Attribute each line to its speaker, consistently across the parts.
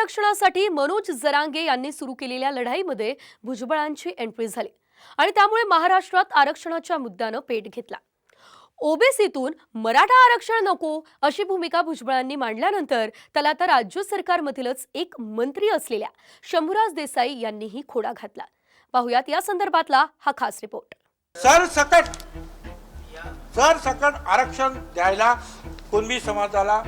Speaker 1: आरक्षणासाठी मनोज जरांगे यांनी सुरू केलेल्या लढाईमध्ये भुजबळांची एंट्री झाली आणि त्यामुळे महाराष्ट्रात आरक्षणाच्या मुद्द्यानं पेट घेतला। ओबीसीतून मराठा आरक्षण नको अशी भूमिका भुजबळांनी मांडल्यानंतर त्याला आता राज्य सरकारमधीलच एक मंत्री असलेल्या शंभूराज देसाई यांनीही खोडा घातला। पाहुयात या संदर्भातला हा खास रिपोर्ट।
Speaker 2: सरसकट आरक्षण द्यायला कुणबी समाजाला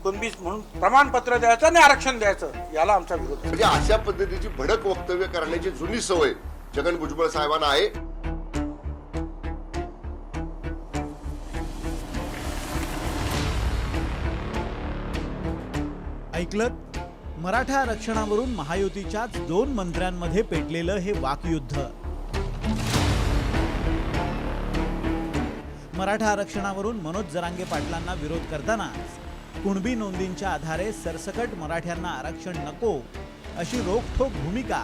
Speaker 2: कुणबी म्हणून प्रमाणपत्र द्यायचं आणि आरक्षण द्यायचं याला आमचा विरोध आहे।
Speaker 3: म्हणजे अशा पद्धतीची भडक वक्तव्य करण्याची जुनी सवय छगन भुजबळ साहेबांना आहे।
Speaker 4: ऐकलत, मराठा आरक्षणावरून महायुतीच्याच 2 मंत्र्यांमध्ये पेटलेलं हे वाकयुद्ध। मराठा आरक्षणावरून मनोज जरांगे पाटलांना विरोध करतानाच कुणबी नोंदींच्या आधारे सरसकट मराठ्यांना आरक्षण नको अशी रोखठोक भूमिका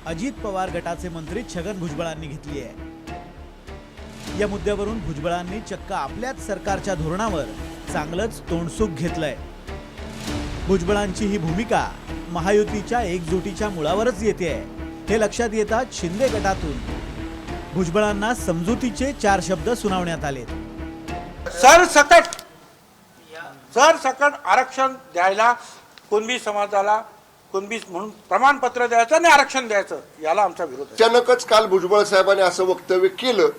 Speaker 4: अजित पवार गटाचे मंत्री छगन भुजबळांनी घेतली आहे। या मुद्द्यावरून भुजबळांनी चक्क आपल्याच सरकारच्या धोरणावर चांगलंच तोंडसुख घेतलंय। भुजबळांची ही भूमिका महायुतीच्या एकजुटीच्या मुळावरच येते हे लक्षात येताच शिंदे गटातून भुजबळांना समजुतीचे 4 शब्द सुनावण्यात आले।
Speaker 2: सरसकट आरक्षण द्यायला कुणबी समाजाला कुणबी म्हणून प्रमाणपत्र द्यायचं आणि आरक्षण द्यायचं याला आमचा विरोध आहे।
Speaker 3: अचानकच काल भुजबळ साहेबांनी असं वक्तव्य केलं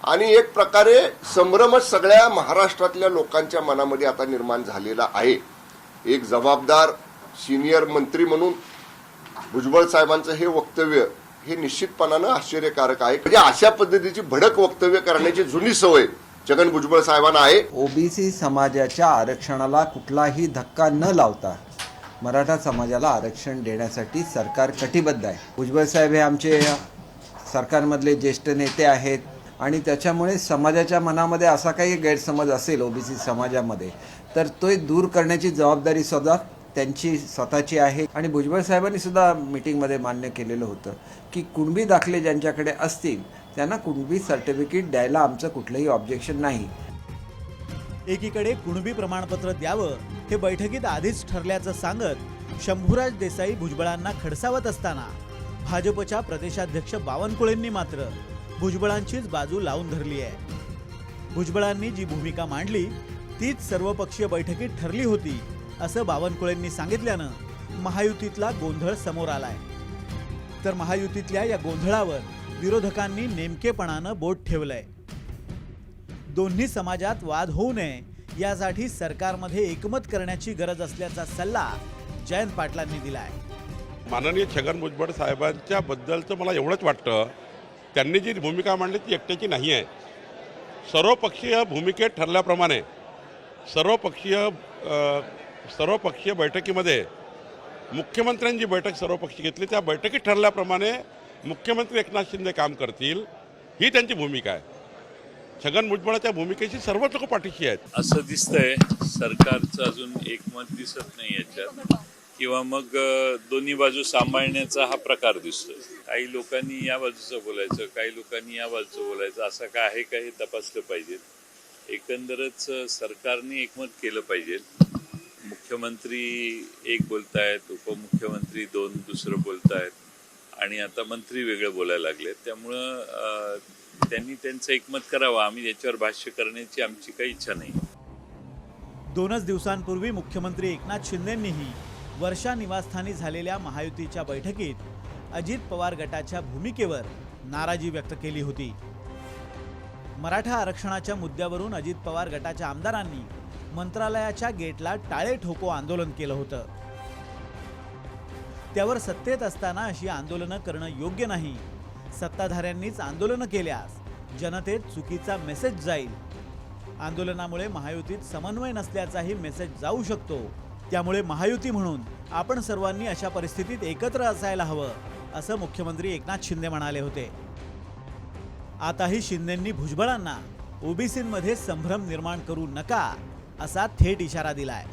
Speaker 3: आणि एक प्रकारे संभ्रमच सगळ्या महाराष्ट्रातल्या लोकांच्या मनामध्ये आता निर्माण झालेला आहे। एक जबाबदार सिनियर मंत्री म्हणून भुजबळ साहेबांचं हे वक्तव्य हे निश्चितपणानं आश्चर्यकारक आहे। म्हणजे अशा पद्धतीची भडक वक्तव्य करण्याची जुनी सवय छगन भुजबळ साहेबांना आहे।
Speaker 5: ओबीसी समाजाच्या आरक्षणाला कुठलाही धक्का न लावता मराठा समाजाला आरक्षण देण्यासाठी सरकार कटिबद्ध आहे। भुजबळ साहेब हे आमचे सरकारमधले ज्येष्ठ नेते आहेत आणि त्याच्यामुळे समाजाच्या मनामध्ये असा काही गैरसमज असेल ओबीसी समाजामध्ये तर तो दूर करण्याची जबाबदारी सुद्धा त्यांची स्वतःची आहे। आणि भुजबळ साहेबांनी सुद्धा मीटिंगमध्ये मान्य केलेलं होतं की कुणबी दाखले ज्यांच्याकडे असतील त्यांना कुणबी सर्टिफिकेट द्यायला आमचं कुठलंही ऑब्जेक्शन नाही।
Speaker 4: एकीकडे कुणबी प्रमाणपत्र द्यावं हे बैठकीत आधीच ठरल्याचं सांगत शंभूराज देसाई भुजबळांना खडसावत असताना भाजपच्या प्रदेशाध्यक्ष बावनकुळेंनी मात्र भुजबळांचीच बाजू लावून धरली आहे। भुजबळांनी जी भूमिका मांडली तीच सर्वपक्षीय बैठकीत ठरली होती असं बावनकुळेंनी सांगितल्यानं महायुतीतला गोंधळ समोर आलाय। तर महायुतीतल्या या गोंधळावर विरोधकांनी नेमकेपणानं बोट ठेवलंय। दोन्ही समाजात वाद होऊ नये यासाठी सरकारमध्ये एकमत करण्याची गरज असल्याचा सल्ला जयंत पाटलांनी दिलाय।
Speaker 6: माननीय छगन भुजबळ साहेबांच्या बद्दलचं मला एवढंच वाटतं, त्यांनी जी भूमिका मांडली ती एकट्याची नाही आहे। सर्वपक्षीय भूमिकेत ठरल्याप्रमाणे सर्वपक्षीय बैठकीमध्ये मुख्यमंत्र्यांची बैठक सर्वपक्षी घेतली, त्या बैठकीत ठरल्याप्रमाणे मुख्यमंत्री एकनाथ शिंदे काम करतील ही त्यांची भूमिका आहे। छगन भुजबळाच्या भूमिकेशी सर्वच लोक पाठीशी आहेत
Speaker 7: असं दिसतंय। सरकारचं अजून एकमत दिसत नाही याच्यात, किंवा मग दोन्ही बाजू सांभाळण्याचा हा प्रकार दिसतोय। काही लोकांनी या बाजूचं बोलायचं, काही लोकांनी या बाजूचं बोलायचं, असं काय आहे का हे तपासलं पाहिजे। एकंदरच सरकारने एकमत केलं पाहिजे। मुख्यमंत्री एक बोलतायत, उपमुख्यमंत्री 2 दुसरं बोलतायत आणि आता मंत्री वेगळे बोलायला लागले। त्यामुळं त्यांनी त्यांचं एकमत करावं। आम्ही याच्यावर भाष्य करण्याची आमची काही इच्छा नाही।
Speaker 4: 2च दिवसांपूर्वी मुख्यमंत्री एकनाथ शिंदेंनीही वर्षा निवासस्थानी झालेल्या महायुतीच्या बैठकीत अजित पवार गटाच्या भूमिकेवर नाराजी व्यक्त केली होती। मराठा आरक्षणाच्या मुद्द्यावरून अजित पवार गटाच्या आमदारांनी मंत्रालयाच्या गेटला टाळे ठोको आंदोलन केलं होतं। त्यावर सत्तेत असताना अशी आंदोलनं करणं योग्य नाही, सत्ताधाऱ्यांनीच आंदोलनं केल्यास जनतेत चुकीचा मेसेज जाईल, आंदोलनामुळे महायुतीत समन्वय नसल्याचाही मेसेज जाऊ शकतो, त्यामुळे महायुती म्हणून आपण सर्वांनी अशा परिस्थितीत एकत्र असायला हवं असं मुख्यमंत्री एकनाथ शिंदे म्हणाले होते। आताही शिंदेंनी भुजबळांना ओबीसींमध्ये संभ्रम निर्माण करू नका असा थेट इशारा दिलाय।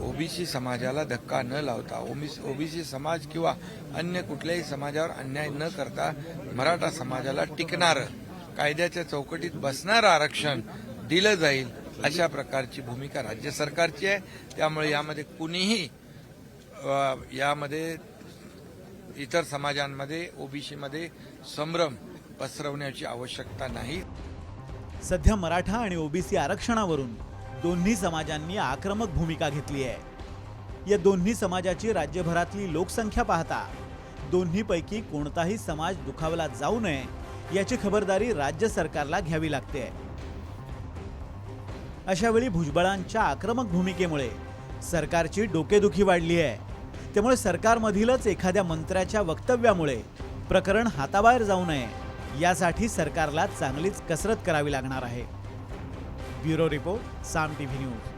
Speaker 8: ओबीसी समाजाला धक्का न लावता ओबीसी समाज किंवा अन्य कुठल्याही समाजावर अन्याय न करता मराठा समाजाला टिकणारं कायद्याच्या चौकटीत बसणारं आरक्षण दिलं जाईल अशा प्रकारची भूमिका राज्य सरकारची आहे। त्यामुळे यामध्ये कुणीही यामध्ये इतर समाजांमध्ये ओबीसीमध्ये संभ्रम पसरवण्याची आवश्यकता नाही.
Speaker 4: सध्या मराठा आणि ओबीसी आरक्षणावरून दोन्ही समाजांनी आक्रमक भूमिका घेतली आहे. या दोन्ही समाजाची राज्यभरातली लोकसंख्या पाहता दोन्हीपैकी कोणताही समाज दुखावला जाऊ नये याची खबरदारी राज्य सरकारला घ्यावी लागते. अशावेळी भुजबळांच्या आक्रमक भूमिकेमुळे सरकारची डोकेदुखी वाढली आहे. त्यामुळे सरकारमधीलच एखाद्या मंत्र्याच्या वक्तव्यामुळे प्रकरण हाताबाहेर जाऊ नये यासाठी सरकारला चांगलीच कसरत करावी लागणार आहे. ब्युरो रिपोर्ट, साम टीव्ही न्यूज.